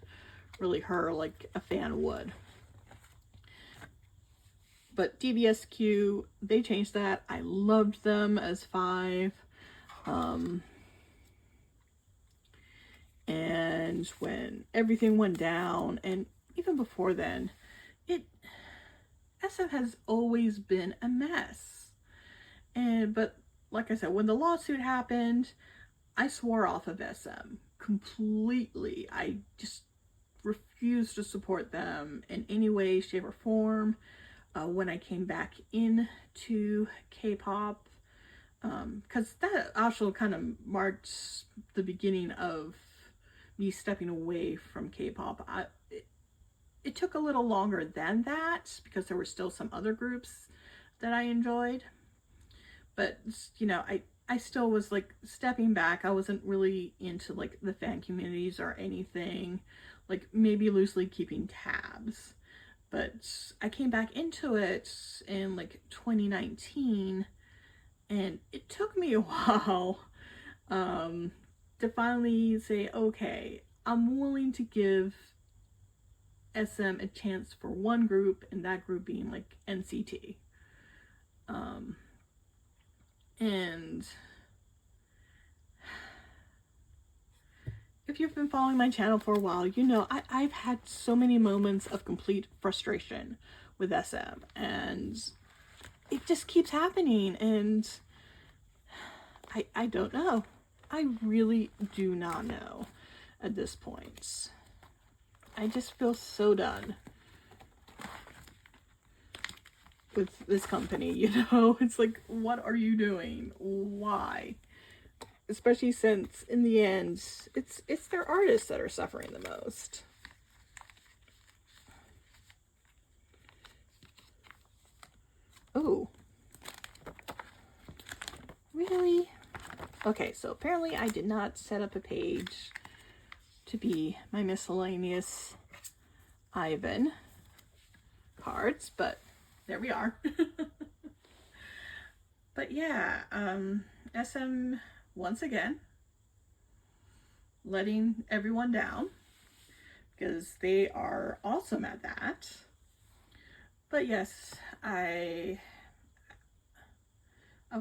really her like a fan would. But DBSQ, they changed that. I loved them as 5. And when everything went down, and even before then, SM has always been a mess. But like I said, when the lawsuit happened, I swore off of SM completely. I just refused to support them in any way, shape, or form. When I came back into K-pop, because that also kind of marked the beginning of me stepping away from K-pop. It took a little longer than that because there were still some other groups that I enjoyed. But, I still was like stepping back. I wasn't really into like the fan communities or anything, like maybe loosely keeping tabs. But I came back into it in like 2019, and it took me a while to finally say, okay, I'm willing to give SM a chance for one group, and that group being like NCT. And if you've been following my channel for a while, I've had so many moments of complete frustration with SM, and it just keeps happening, and I don't know. I really do not know at this point. I just feel so done with this company, It's like, what are you doing? Why? Especially since, in the end, it's their artists that are suffering the most. Oh. Really? Okay, so apparently I did not set up a page to be my Miscellaneous Ivan cards, but there we are. But yeah, SM once again letting everyone down, because they are awesome at that. But yes, I've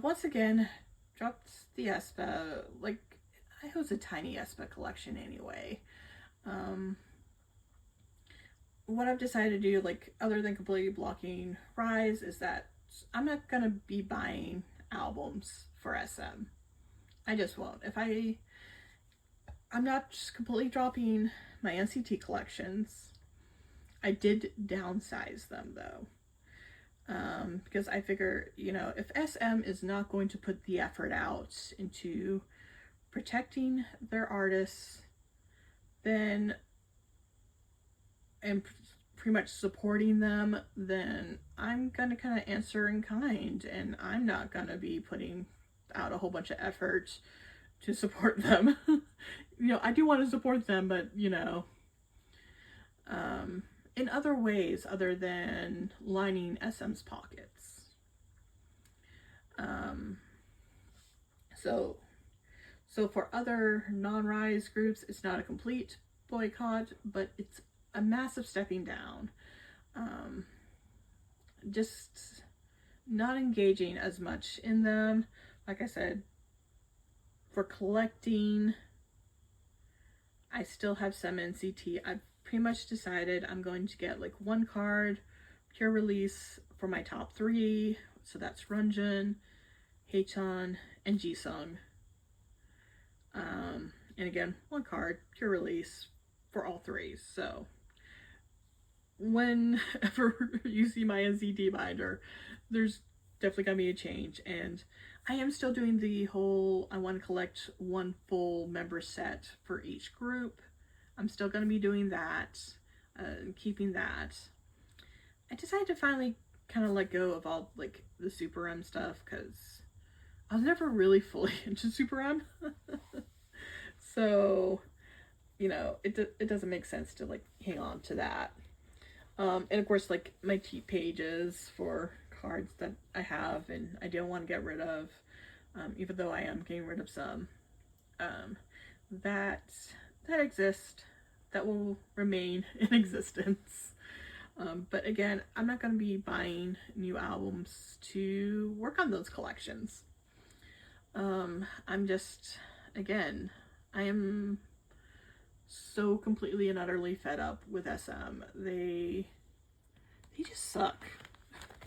once again dropped the aespa. Like, it was a tiny aespa collection anyway. What I've decided to do, like, other than completely blocking Rise, is that I'm not gonna be buying albums for SM. I just won't. I'm not just completely dropping my NCT collections. I did downsize them though. Because I figure, if SM is not going to put the effort out into protecting their artists, then, and pretty much supporting them, then I'm gonna kind of answer in kind, and I'm not gonna be putting out a whole bunch of effort to support them. I do want to support them, but, in other ways other than lining SM's pockets. So for other non-Rise groups, it's not a complete boycott, but it's a massive stepping down. Just not engaging as much in them. Like I said, for collecting, I still have some NCT. I've pretty much decided I'm going to get like one card, pure release for my top 3. So that's Runjun, Haechan, and Jisung. And again, one card, pure release for all 3. So whenever you see my NCT binder, there's definitely gonna be a change. And I am still doing the whole, I want to collect one full member set for each group. I'm still gonna be doing that, keeping that. I decided to finally kind of let go of all like the Super M stuff, because I was never really fully into Super M. So, it doesn't make sense to like hang on to that. And of course, like my cheat pages for cards that I have and I don't want to get rid of, even though I am getting rid of some, that exist, that will remain in existence. But again, I'm not going to be buying new albums to work on those collections. I am so completely and utterly fed up with SM. They just suck.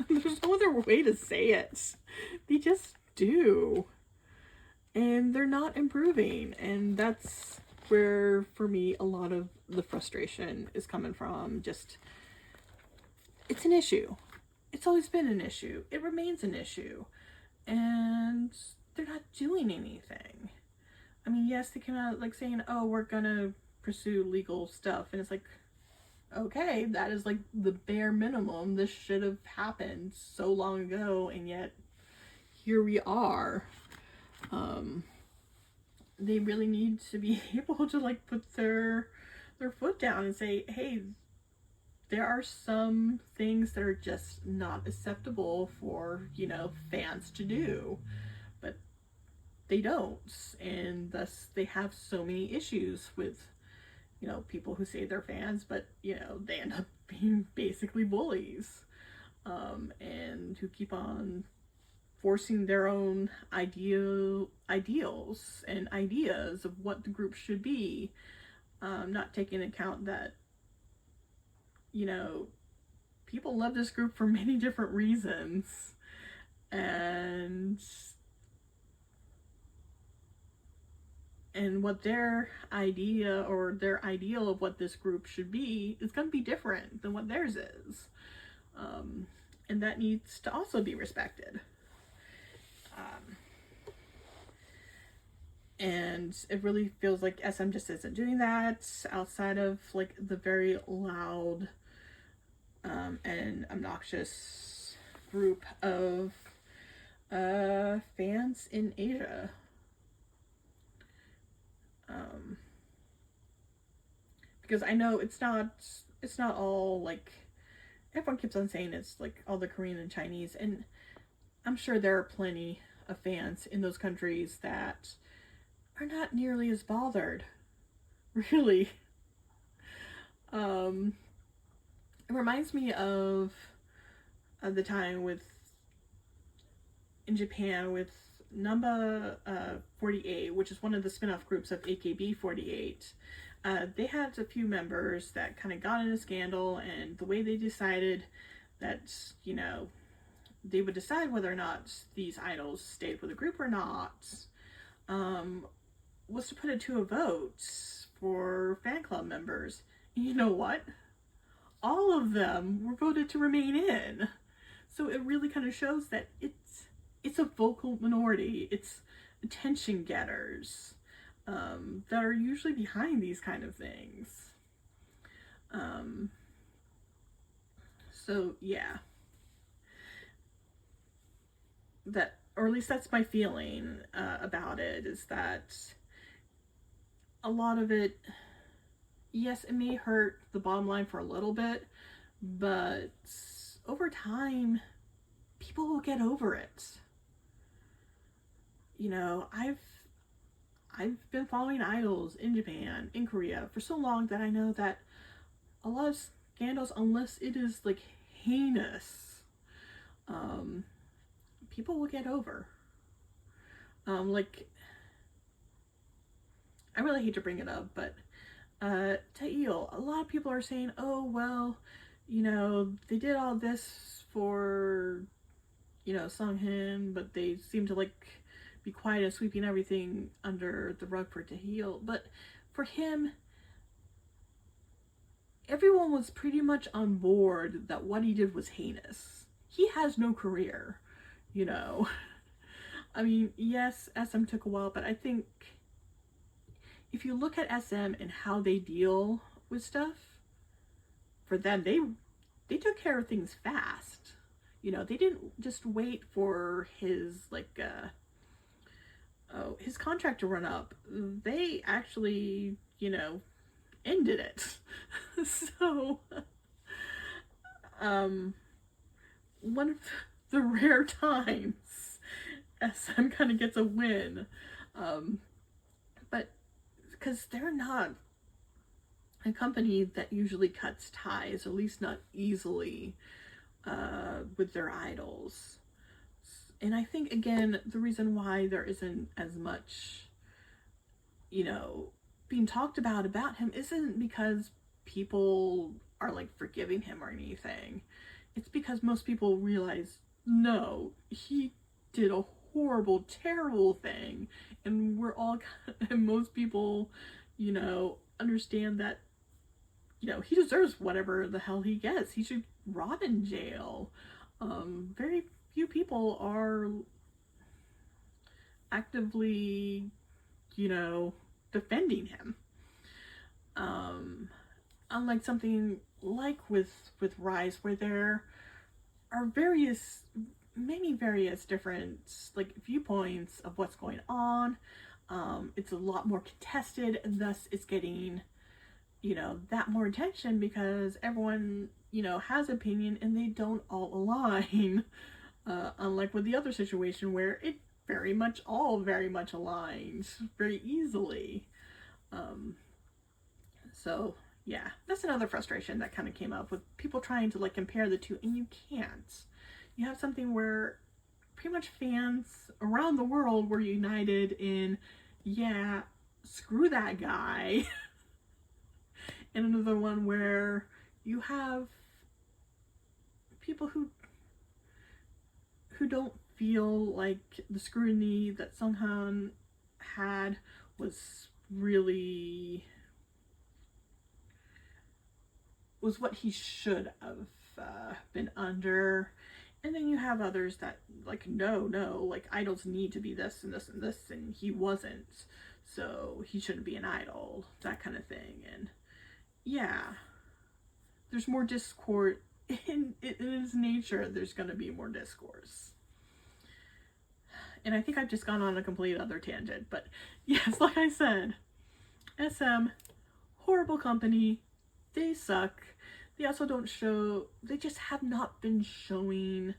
There's no other way to say it. They just do. And they're not improving. And that's where, for me, a lot of the frustration is coming from. Just, it's an issue. It's always been an issue. It remains an issue. And they're not doing anything. I mean, yes, they came out like saying, oh, we're gonna pursue legal stuff. And it's like, okay, that is like the bare minimum. This should have happened so long ago, and yet here we are. They really need to be able to like put their foot down and say, hey, there are some things that are just not acceptable for, fans to do. But they don't, and thus they have so many issues with, people who say they're fans, but, they end up being basically bullies, and who keep on forcing their own ideals and ideas of what the group should be, not taking into account that, people love this group for many different reasons, and what their idea or their ideal of what this group should be is going to be different than what theirs is. And that needs to also be respected. And it really feels like SM just isn't doing that, outside of like the very loud and obnoxious group of fans in Asia. Because I know it's not all like, everyone keeps on saying it's like all the Korean and Chinese, and I'm sure there are plenty of fans in those countries that are not nearly as bothered, really. It reminds me of the time in Japan with Number 48, which is one of the spin-off groups of AKB48. They had a few members that kind of got in a scandal, and the way they decided that, they would decide whether or not these idols stayed with the group or not, was to put it to a vote for fan club members. And you know what? All of them were voted to remain in. So it really kind of shows that it's a vocal minority. It's attention getters that are usually behind these kind of things. So yeah, that, or at least that's my feeling about it, is that a lot of it, yes, it may hurt the bottom line for a little bit, but over time, people will get over it. You know, I've been following idols in Japan, in Korea for so long that I know that a lot of scandals, unless it is like heinous, people will get over. Like, I really hate to bring it up, but Taeil, a lot of people are saying, oh, well, you know, they did all this for, you know, Sunghin, but they seem to like be quiet and sweeping everything under the rug for Taeil. But for him, everyone was pretty much on board that what he did was heinous. He has no career, you know. I mean, yes, SM took a while, but I think if you look at SM and how they deal with stuff, for them, they took care of things fast. You know, they didn't just wait for his, like, his contract to run up. They actually, you know, ended it. So, one of the rare times SM kind of gets a win. But because they're not a company that usually cuts ties, at least not easily, with their idols. And I think, again, the reason why there isn't as much, you know, being talked about him isn't because people are like forgiving him or anything. It's because most people realize, no, he did a horrible, terrible thing, and we're all, and most people, you know, understand that, you know, he deserves whatever the hell he gets. He should rot in jail. Very few people are actively, you know, defending him. Unlike something like with Rise, where there are many various different, like, viewpoints of what's going on. It's a lot more contested, and thus it's getting, you know, that more attention because everyone, you know, has opinion and they don't all align. Unlike with the other situation where it very much aligns very easily. So yeah, that's another frustration that kind of came up with people trying to like compare the two, and you can't. You have something where pretty much fans around the world were united in, yeah, screw that guy. And another one where you have people who don't feel like the scrutiny that Sunghan had was really was what he should have been under. And then you have others that like, no, like idols need to be this and this and this, and he wasn't, so he shouldn't be an idol, that kind of thing. And yeah, there's more discord in its nature. There's going to be more discourse. And I think I've just gone on a complete other tangent, but yes, like I said, SM, horrible company. They suck. They also don't show, they just have not been showing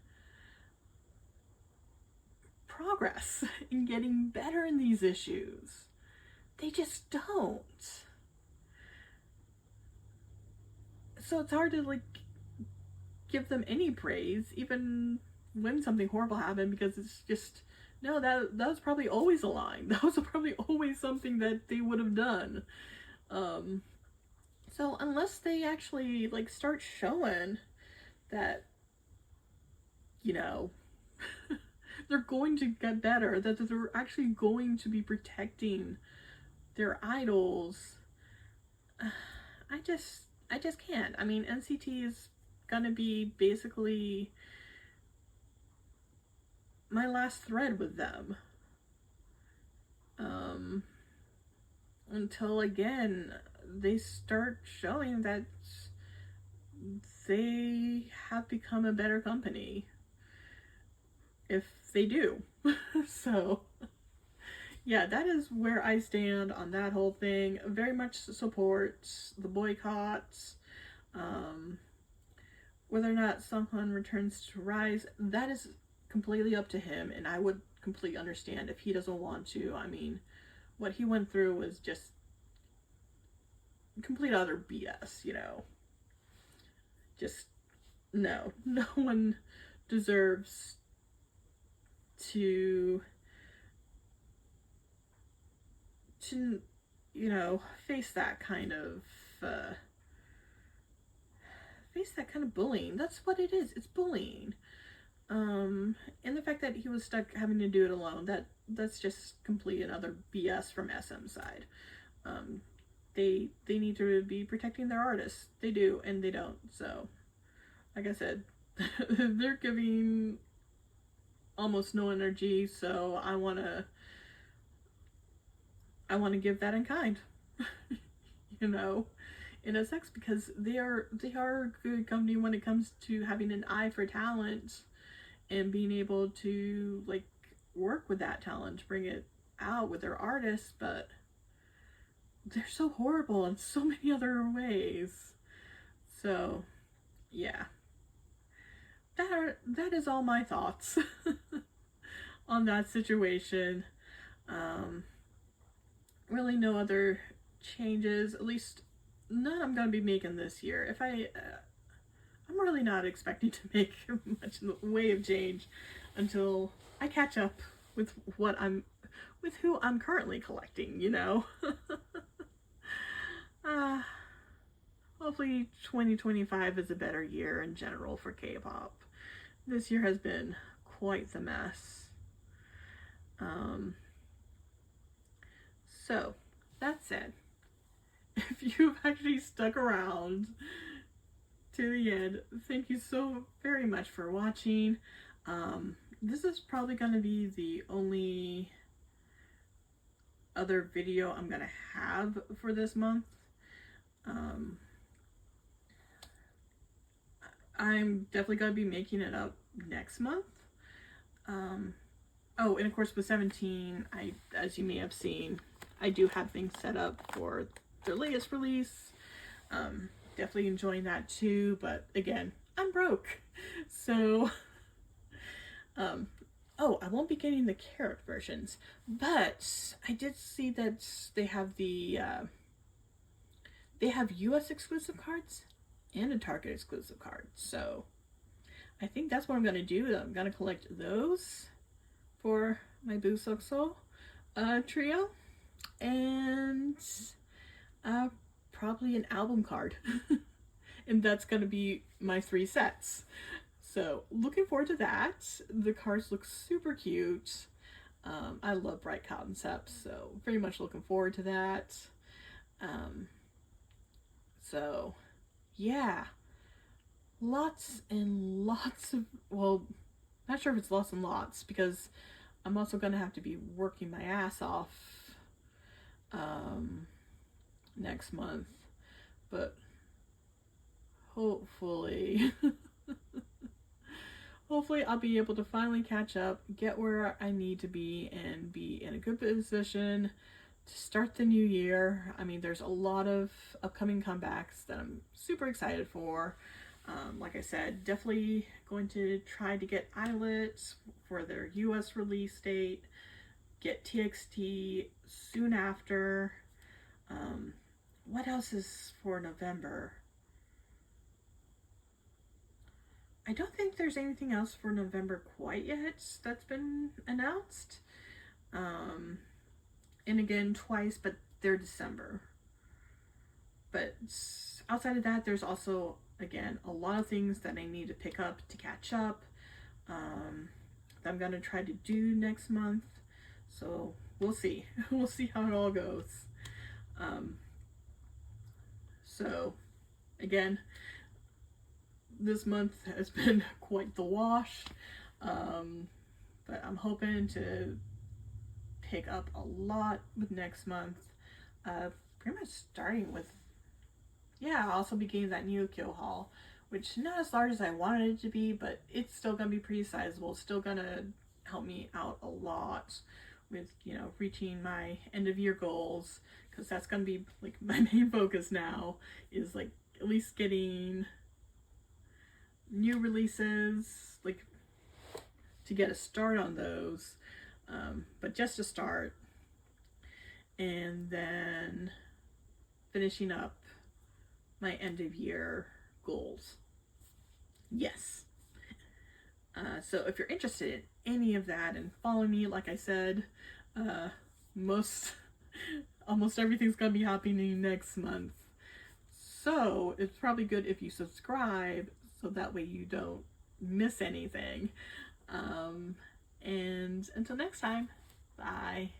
progress in getting better in these issues. They just don't. So it's hard to like give them any praise, even when something horrible happened, because it's just, no, that was probably always a line. That was probably always something that they would have done. So unless they actually like start showing that, you know, they're going to get better, that they're actually going to be protecting their idols, I just can't. I mean, NCT is gonna be basically my last thread with them. Until again, they start showing that they have become a better company. If they do. So, yeah, that is where I stand on that whole thing. Very much supports the boycotts. Whether or not Sunghoon returns to Rise, that is completely up to him, and I would completely understand if he doesn't want to. I mean, what he went through was just complete other BS, you know. Just, no. No one deserves to you know, face that kind of bullying. That's what it is. It's bullying. And the fact that he was stuck having to do it alone, that's just complete another BS from SM side. They need to be protecting their artists. They do, and they don't. So, like I said, they're giving almost no energy, so I wanna give that in kind. You know, NSX, because they are a good company when it comes to having an eye for talent and being able to like work with that talent to bring it out with their artists, but they're so horrible in so many other ways. So yeah, that is all my thoughts on that situation. Really no other changes, at least none I'm gonna be making this year. If I'm really not expecting to make much in the way of change until I catch up with who I'm currently collecting, you know. Hopefully 2025 is a better year in general for K-pop. This year has been quite the mess. So, that said, if you've actually stuck around to the end, thank you so very much for watching. This is probably going to be the only other video I'm going to have for this month. I'm definitely going to be making it up next month. Oh, and of course with 17, as you may have seen, I do have things set up for their latest release. Definitely enjoying that too, but again, I'm broke. So, oh, I won't be getting the carrot versions, but I did see that they have US exclusive cards and a Target exclusive card. So, I think that's what I'm going to do. I'm going to collect those for my Busokso trio. And probably an album card. And that's going to be my 3 sets. So looking forward to that. The cards look super cute. I love bright concepts, so very much looking forward to that. So yeah, lots and lots of, well, not sure if it's lots and lots, because I'm also going to have to be working my ass off next month, but hopefully I'll be able to finally catch up, get where I need to be, and be in a good position to start the new year. I mean, there's a lot of upcoming comebacks that I'm super excited for. Like I said, definitely going to try to get Eyelet for their US release date, get TXT soon after. What else is for November? I don't think there's anything else for November quite yet that's been announced. And again, twice, but they're December. But outside of that, there's also, again, a lot of things that I need to pick up to catch up. That I'm going to try to do next month. So we'll see. We'll see how it all goes. So again, this month has been quite the wash. But I'm hoping to pick up a lot with next month. Pretty much starting with, yeah, I'll also be getting that NeoKyo haul, which not as large as I wanted it to be, but it's still gonna be pretty sizable. Still gonna help me out a lot with, you know, reaching my end of year goals, because that's going to be like my main focus now, is like at least getting new releases, like to get a start on those, but just to start, and then finishing up my end of year goals. Yes. So if you're interested in any of that and follow me, like I said, almost everything's gonna be happening next month. So it's probably good if you subscribe, so that way you don't miss anything. And until next time, bye.